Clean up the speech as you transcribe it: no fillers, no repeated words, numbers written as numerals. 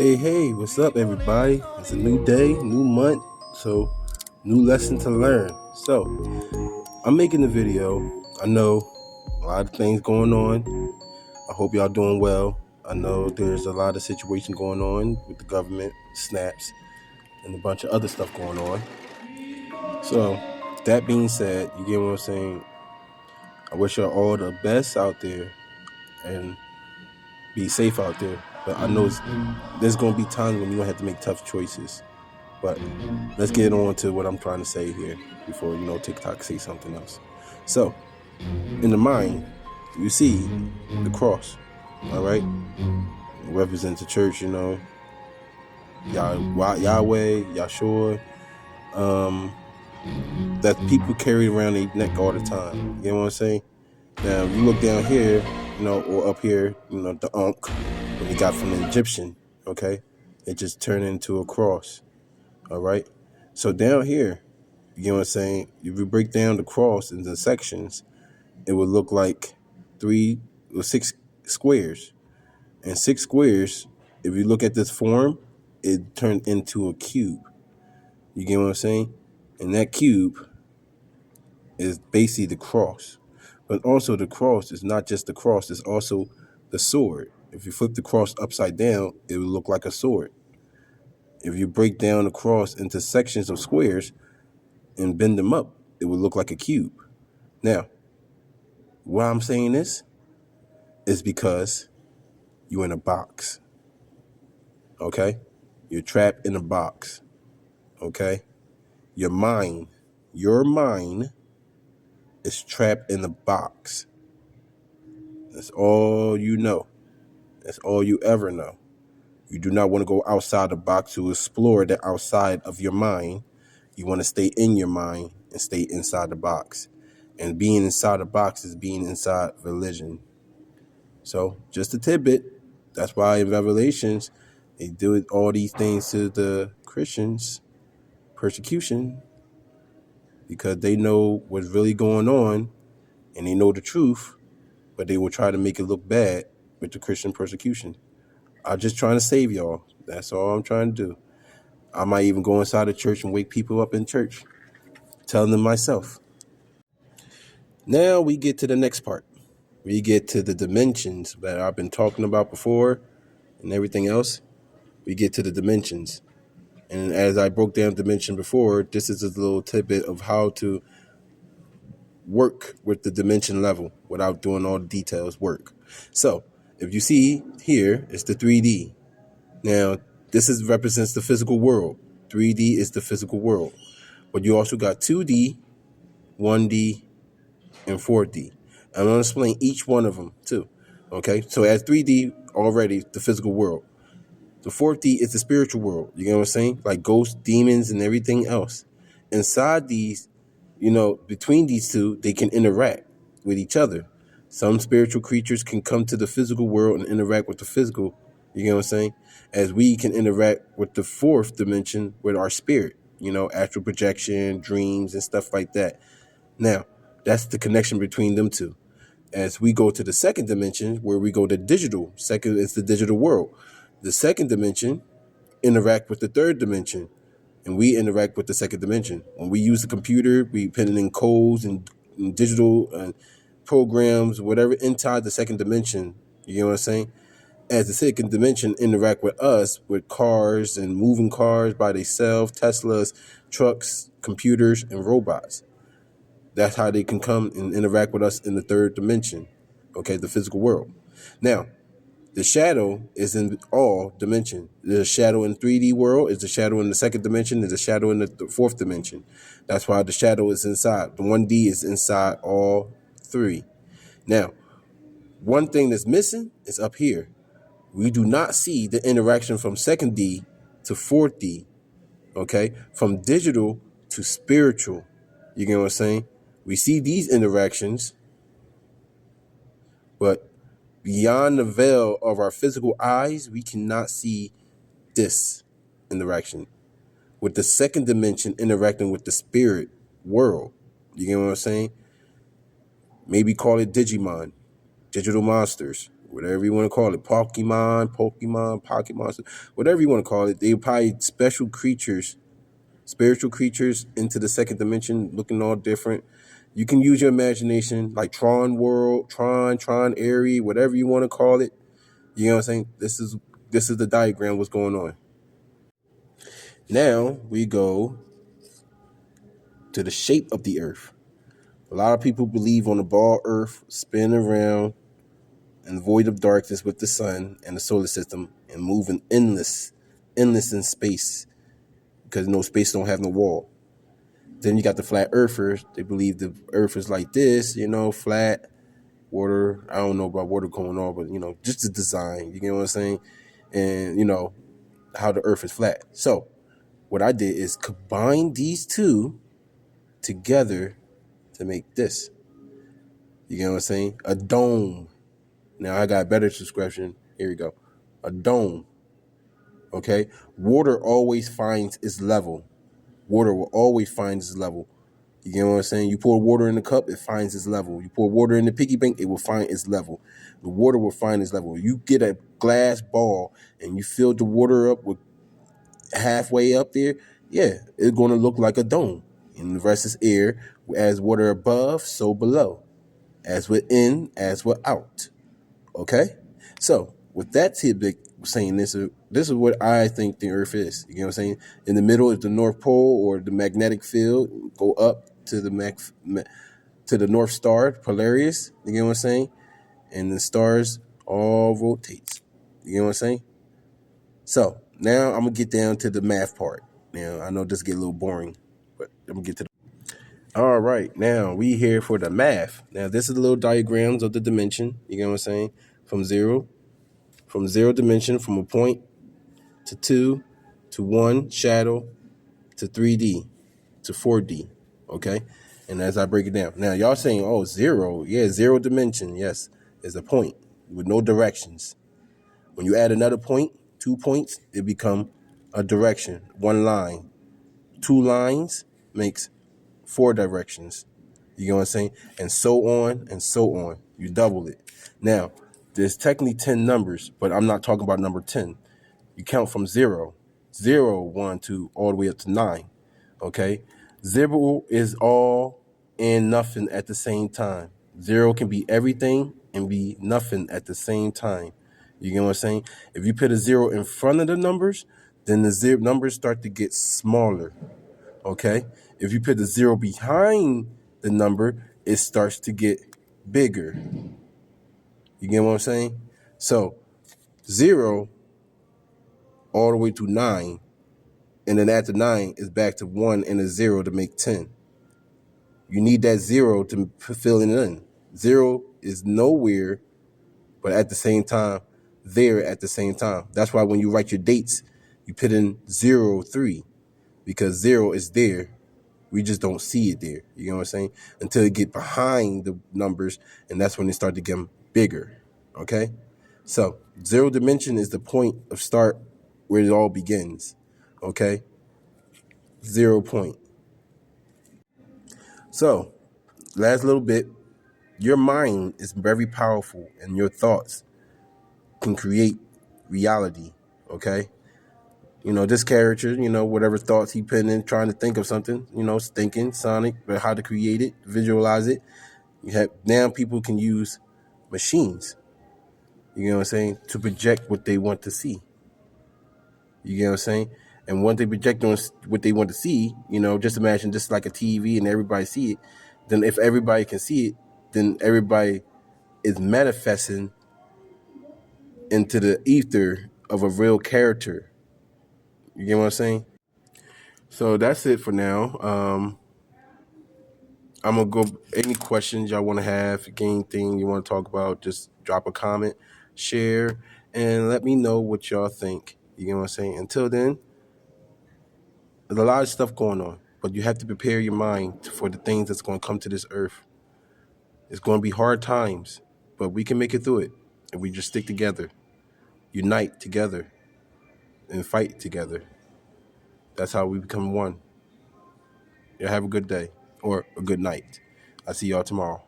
Hey, what's up, everybody? It's a new day, new month, so new lesson to learn. So, I'm making the video. I know a lot of things going on. I hope y'all doing well. I know there's a lot of situation going on with the government, snaps, and a bunch of other stuff going on. So, that being said, you get what I'm saying? I wish y'all all the best out there and be safe out there. But I know there's going to be times when you're going to have to make tough choices. But let's get on to what I'm trying to say here before, TikTok say something else. So, in the mind, you see the cross, all right? It represents the church, Yahweh, Yahshua, that people carry around their neck all the time. You know what I'm saying? Now, if you look down here, or up here, the Ankh, what they got from the Egyptian, okay? It just turned into a cross, all right? So down here, you know what I'm saying? If you break down the cross into sections, it would look like 6 squares. And 6 squares, if you look at this form, it turned into a cube. You get what I'm saying? And that cube is basically the cross. But also the cross is not just the cross, it's also the sword. If you flip the cross upside down, it would look like a sword. If you break down the cross into sections of squares and bend them up, it would look like a cube. Now, why I'm saying this is because you're in a box, okay? You're trapped in a box, okay? Your mind is trapped in a box. That's all you know. That's all you ever know. You do not want to go outside the box to explore the outside of your mind. You want to stay in your mind and stay inside the box. And being inside the box is being inside religion. So just a tidbit. That's why in Revelations, they do all these things to the Christians, persecution, because they know what's really going on and they know the truth, but they will try to make it look bad with the Christian persecution. I'm just trying to save y'all. That's all I'm trying to do. I might even go inside the church and wake people up in church, telling them myself. Now we get to the next part. We get to the dimensions that I've been talking about before and everything else. We get to the dimensions. And as I broke down dimension before, this is a little tidbit of how to work with the dimension level without doing all the details work. So if you see here, it's the 3D. Now, this represents the physical world. 3D is the physical world. But you also got 2D, 1D, and 4D. I'm going to explain each one of them too. Okay, so as 3D already, the physical world. The 4D is the spiritual world. You know what I'm saying? Like ghosts, demons, and everything else. Inside these, between these two, they can interact with each other. Some spiritual creatures can come to the physical world and interact with the physical. You know what I'm saying? As we can interact with the fourth dimension with our spirit, astral projection, dreams, and stuff like that. Now, that's the connection between them two. As we go to the second dimension, where we go to digital, second is the digital world. The second dimension interact with the third dimension, and we interact with the second dimension. When we use the computer, we put in codes and digital programs, whatever inside the second dimension. You know what I'm saying? As the second dimension interact with us, with cars and moving cars by themselves, Teslas, trucks, computers, and robots. That's how they can come and interact with us in the third dimension, okay, the physical world. Now, the shadow is in all dimension. The shadow in 3D world is the shadow in the second dimension, is the shadow in the fourth dimension. That's why the shadow is inside. The 1D is inside all three. Now, one thing that's missing is up here. We do not see the interaction from 2D to 4D, okay? From digital to spiritual. You get what I'm saying? We see these interactions, but beyond the veil of our physical eyes, we cannot see this interaction with the second dimension interacting with the spirit world. You get what I'm saying? Maybe call it Digimon, digital monsters, whatever you want to call it, Pokemon, whatever you want to call it. They probably special creatures, spiritual creatures into the second dimension, looking all different. You can use your imagination, like Tron World, Tron Airy, whatever you want to call it. You know what I'm saying? This is the diagram, what's going on. Now we go to the shape of the earth. A lot of people believe on the ball earth spinning around in the void of darkness with the sun and the solar system and moving endless in space, because space don't have no wall. Then you got the flat earthers. They believe the earth is like this, flat, water. I don't know about water going on, but just the design, you get what I'm saying? And how the earth is flat. So what I did is combine these two together to make this. You get what I'm saying? A dome. Now I got better description. Here we go. A dome. Okay? Water always finds its level. Water will always find its level. You get what I'm saying? You pour water in the cup, it finds its level. You pour water in the piggy bank, it will find its level. The water will find its level. You get a glass ball and you fill the water up with halfway up there, yeah, it's going to look like a dome. And the rest is air. As water above, so below. As within, as without. Okay? So, with that tidbit saying this is what I think the Earth is. You know what I'm saying? In the middle is the North Pole or the magnetic field. Go up to the North Star, Polaris. You know what I'm saying? And the stars all rotates. You know what I'm saying? So, now I'm going to get down to the math part. Now, I know this get a little boring, but I'm going to get to the... All right, now we here for the math. Now, this is the little diagrams of the dimension. You know what I'm saying? From zero dimension, from a point to 2 to 1 shadow to 3D to 4D. Okay? And as I break it down. Now, y'all saying, oh, zero. Yeah, zero dimension. Yes, is a point with no directions. When you add another point, 2 points, it become a direction, one line. 2 lines makes 4 directions. You know what I'm saying? And so on and so on. You double it. Now, there's technically 10 numbers, but I'm not talking about number 10. You count from 0, 1, 2, all the way up to 9. Okay? 0 is all and nothing at the same time. 0 can be everything and be nothing at the same time. You get what I'm saying? If you put a 0 in front of the numbers, then the numbers start to get smaller. Okay? If you put the 0 behind the number, it starts to get bigger. You get what I'm saying? So 0 all the way to 9, and then after 9 is back to 1 and a 0 to make 10. You need that 0 to fill it in. 0 is nowhere, but at the same time, there at the same time. That's why when you write your dates, you put in 03, because 0 is there. We just don't see it there. You know what I'm saying? Until it get behind the numbers, and that's when they start to get bigger. Okay? So 0 dimension is the point of start where it all begins. Okay? 0 point. So, last little bit, your mind is very powerful, and your thoughts can create reality. Okay? This character, whatever thoughts he put in, trying to think of something, thinking, Sonic, but how to create it, visualize it. Now people can use machines, you know what I'm saying, to project what they want to see. You get what I'm saying? And once they project on what they want to see, just imagine just like a TV and everybody see it. Then if everybody can see it, then everybody is manifesting into the ether of a real character. You get what I'm saying? So that's it for now. I'm going to go, any questions y'all want to have, anything you want to talk about, just drop a comment, share, and let me know what y'all think. You know what I'm saying? Until then, there's a lot of stuff going on, but you have to prepare your mind for the things that's going to come to this earth. It's going to be hard times, but we can make it through it if we just stick together, unite together, and fight together. That's how we become one. Y'all have a good day or a good night. I'll see y'all tomorrow.